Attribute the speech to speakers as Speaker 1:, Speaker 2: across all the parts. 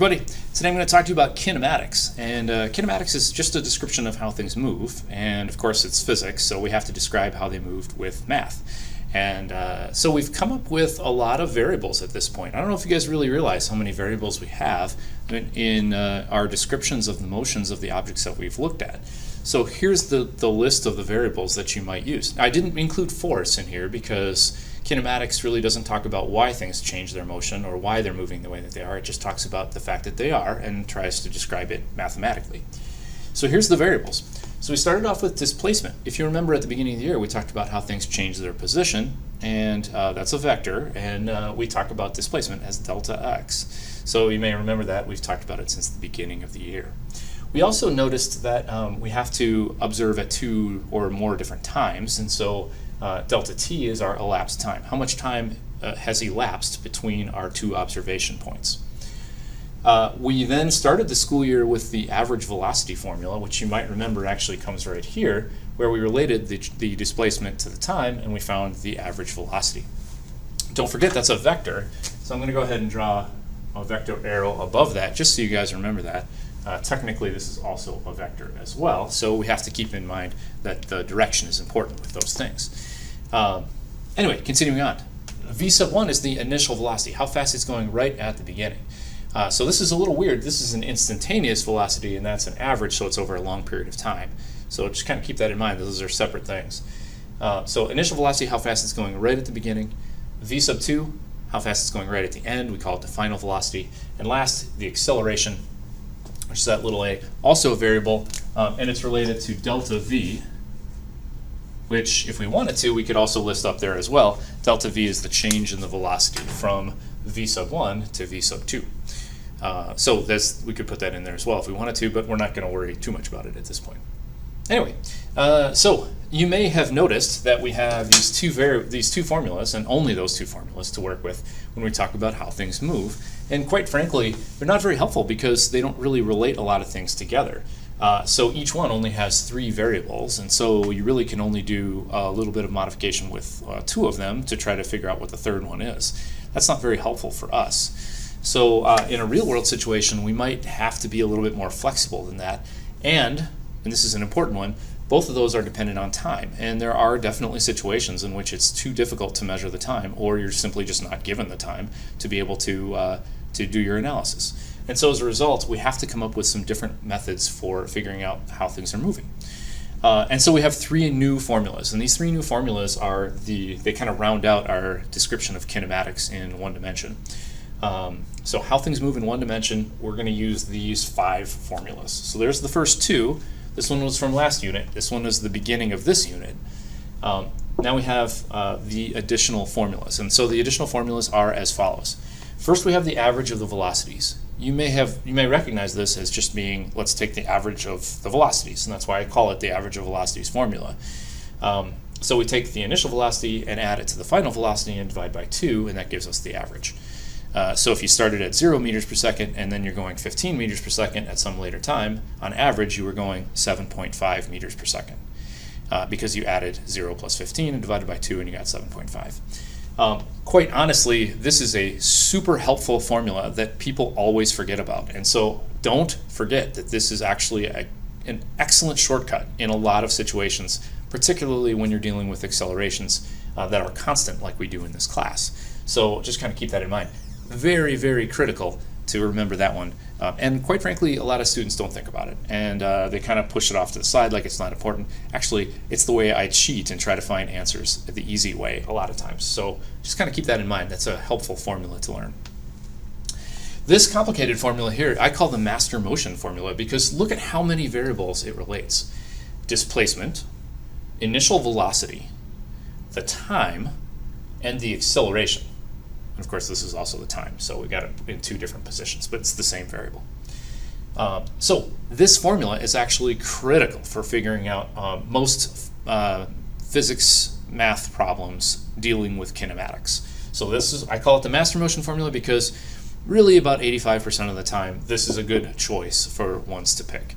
Speaker 1: everybody. Today I'm going to talk to you about kinematics. And kinematics is just a description of how things move. And of course it's physics, so we have to describe how they moved with math. And so we've come up with a lot of variables at this point. I don't know if you guys really realize how many variables we have in our descriptions of the motions of the objects that we've looked at. So here's the list of the variables that you might use. I didn't include force in here because kinematics really doesn't talk about why things change their motion or why they're moving the way that they are. It just talks about the fact that they are and tries to describe it mathematically. So here's the variables. So we started off with displacement. If you remember at the beginning of the year, we talked about how things change their position, and that's a vector, and we talked about displacement as delta x. So you may remember that. We've talked about it since the beginning of the year. We also noticed that we have to observe at 2 or more different times, and so delta t is our elapsed time. How much time has elapsed between our 2 observation points? We then started the school year with the average velocity formula, which you might remember actually comes right here, where we related the displacement to the time and we found the average velocity. Don't forget that's a vector, so I'm going to go ahead and draw a vector arrow above that just so you guys remember that. Technically this is also a vector as well, so we have to keep in mind that the direction is important with those things. Anyway, continuing on. V sub 1 is the initial velocity, how fast it's going right at the beginning. So this is a little weird. This is an instantaneous velocity, and that's an average, so it's over a long period of time. So just kind of keep that in mind. Those are separate things. So initial velocity, how fast it's going right at the beginning. V sub 2, how fast it's going right at the end. We call it the final velocity. And last, the acceleration, which is that little a, also a variable, and it's related to delta V, which if we wanted to, we could also list up there as well. Delta V is the change in the velocity from V sub 1 to V sub 2. So we could put that in there as well if we wanted to, but we're not going to worry too much about it at this point. Anyway, so you may have noticed that we have these two formulas, and only those 2 formulas to work with when we talk about how things move. And quite frankly, they're not very helpful because they don't really relate a lot of things together. So each one only has 3 variables, and so you really can only do a little bit of modification with 2 of them to try to figure out what the 3rd one is. That's not very helpful for us. So in a real world situation, we might have to be a little bit more flexible than that. And this is an important one, both of those are dependent on time. And there are definitely situations in which it's too difficult to measure the time, or you're simply just not given the time to be able to do your analysis. And so as a result, we have to come up with some different methods for figuring out how things are moving. And so we have 3 new formulas, and these 3 new formulas are they kind of round out our description of kinematics in 1 dimension. So how things move in 1 dimension, we're going to use these 5 formulas. So there's the first 2. This one was from last unit. This one is the beginning of this unit. Now we have the additional formulas, and so the additional formulas are as follows. First, we have the average of the velocities. You may recognize this as just being, let's take the average of the velocities, and that's why I call it the average of velocities formula. So we take the initial velocity and add it to the final velocity and divide by 2, and that gives us the average. So if you started at 0 meters per second and then you're going 15 meters per second at some later time, on average you were going 7.5 meters per second because you added 0 plus 15 and divided by 2 and you got 7.5. Quite honestly, this is a super helpful formula that people always forget about. And so don't forget that this is actually an excellent shortcut in a lot of situations, particularly when you're dealing with accelerations that are constant like we do in this class. So just kind of keep that in mind. Very, very critical to remember that one. And quite frankly, a lot of students don't think about it. And they kind of push it off to the side like it's not important. Actually, it's the way I cheat and try to find answers the easy way a lot of times. So just kind of keep that in mind. That's a helpful formula to learn. This complicated formula here, I call the master motion formula because look at how many variables it relates. Displacement, initial velocity, the time, and the acceleration. And of course, this is also the time, so we got it in 2 different positions, but it's the same variable. So this formula is actually critical for figuring out most physics math problems dealing with kinematics. So I call it the master motion formula because really about 85% of the time, this is a good choice for ones to pick.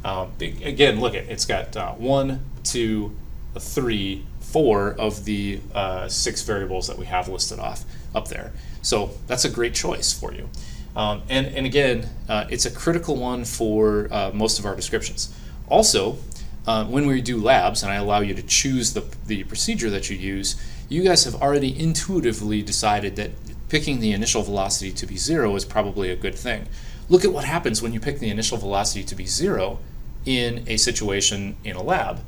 Speaker 1: Again, look it's got 1, 2, 3, 4 of the 6 variables that we have listed off up there. So that's a great choice for you. And again, it's a critical one for most of our descriptions. Also, when we do labs and I allow you to choose the procedure that you use, you guys have already intuitively decided that picking the initial velocity to be 0 is probably a good thing. Look at what happens when you pick the initial velocity to be 0 in a situation in a lab.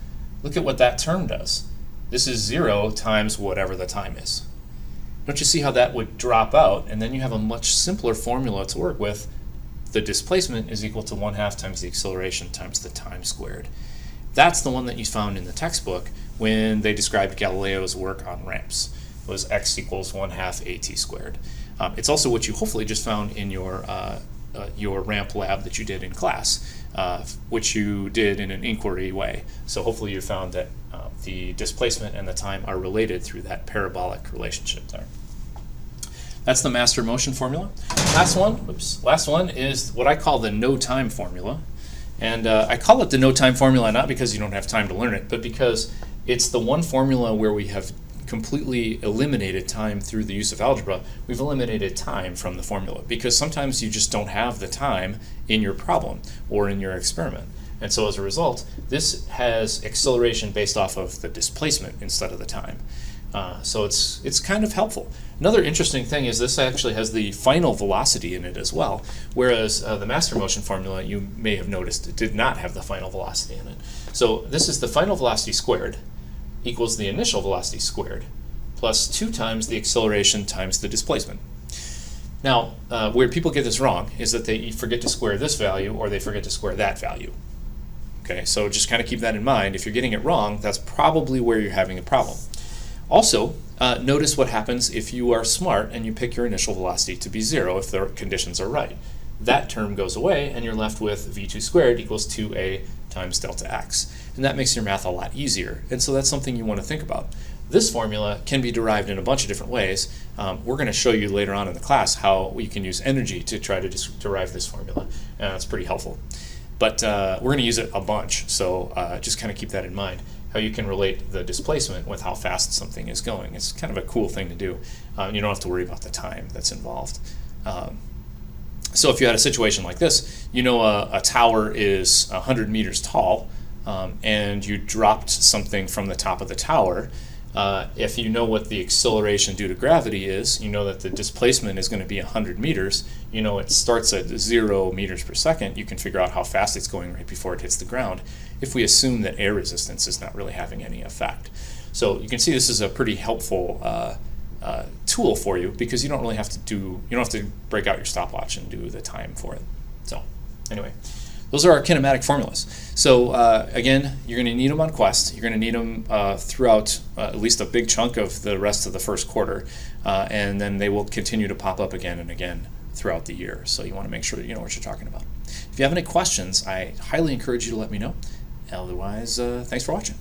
Speaker 1: Look at what that term does. This is 0 times whatever the time is. Don't you see how that would drop out, and then you have a much simpler formula to work with. The displacement is equal to 1/2 times the acceleration times the time squared. That's the one that you found in the textbook when they described Galileo's work on ramps. It was x equals 1/2 at squared. It's also what you hopefully just found in your ramp lab that you did in class, which you did in an inquiry way. So hopefully you found that the displacement and the time are related through that parabolic relationship there. That's the master motion formula. Last one is what I call the no time formula. And I call it the no time formula not because you don't have time to learn it, but because it's the one formula where we have completely eliminated time through the use of algebra. We've eliminated time from the formula because sometimes you just don't have the time in your problem or in your experiment. And so as a result, this has acceleration based off of the displacement instead of the time. So it's kind of helpful. Another interesting thing is this actually has the final velocity in it as well, whereas the master motion formula, you may have noticed, it did not have the final velocity in it. So this is the final velocity squared equals the initial velocity squared plus 2 times the acceleration times the displacement. Now, where people get this wrong is that they forget to square this value or they forget to square that value. Okay, so just kind of keep that in mind. If you're getting it wrong, that's probably where you're having a problem. Also, notice what happens if you are smart and you pick your initial velocity to be 0 if the conditions are right. That term goes away and you're left with v2 squared equals 2a times delta x. And that makes your math a lot easier. And so that's something you want to think about. This formula can be derived in a bunch of different ways. We're going to show you later on in the class how you can use energy to try to derive this formula. And it's pretty helpful. But we're going to use it a bunch, so just kind of keep that in mind, how you can relate the displacement with how fast something is going. It's kind of a cool thing to do. You don't have to worry about the time that's involved. So if you had a situation like this, you know a tower is 100 meters tall, and you dropped something from the top of the tower. If you know what the acceleration due to gravity is, you know that the displacement is going to be 100 meters, you know it starts at 0 meters per second, you can figure out how fast it's going right before it hits the ground, if we assume that air resistance is not really having any effect. So you can see this is a pretty helpful tool for you because you don't have to break out your stopwatch and do the time for it. So anyway, those are our kinematic formulas. So again, you're going to need them on Quest. You're going to need them throughout at least a big chunk of the rest of the first quarter, and then they will continue to pop up again and again throughout the year. So you want to make sure that you know what you're talking about. If you have any questions, I highly encourage you to let me know. Otherwise, thanks for watching.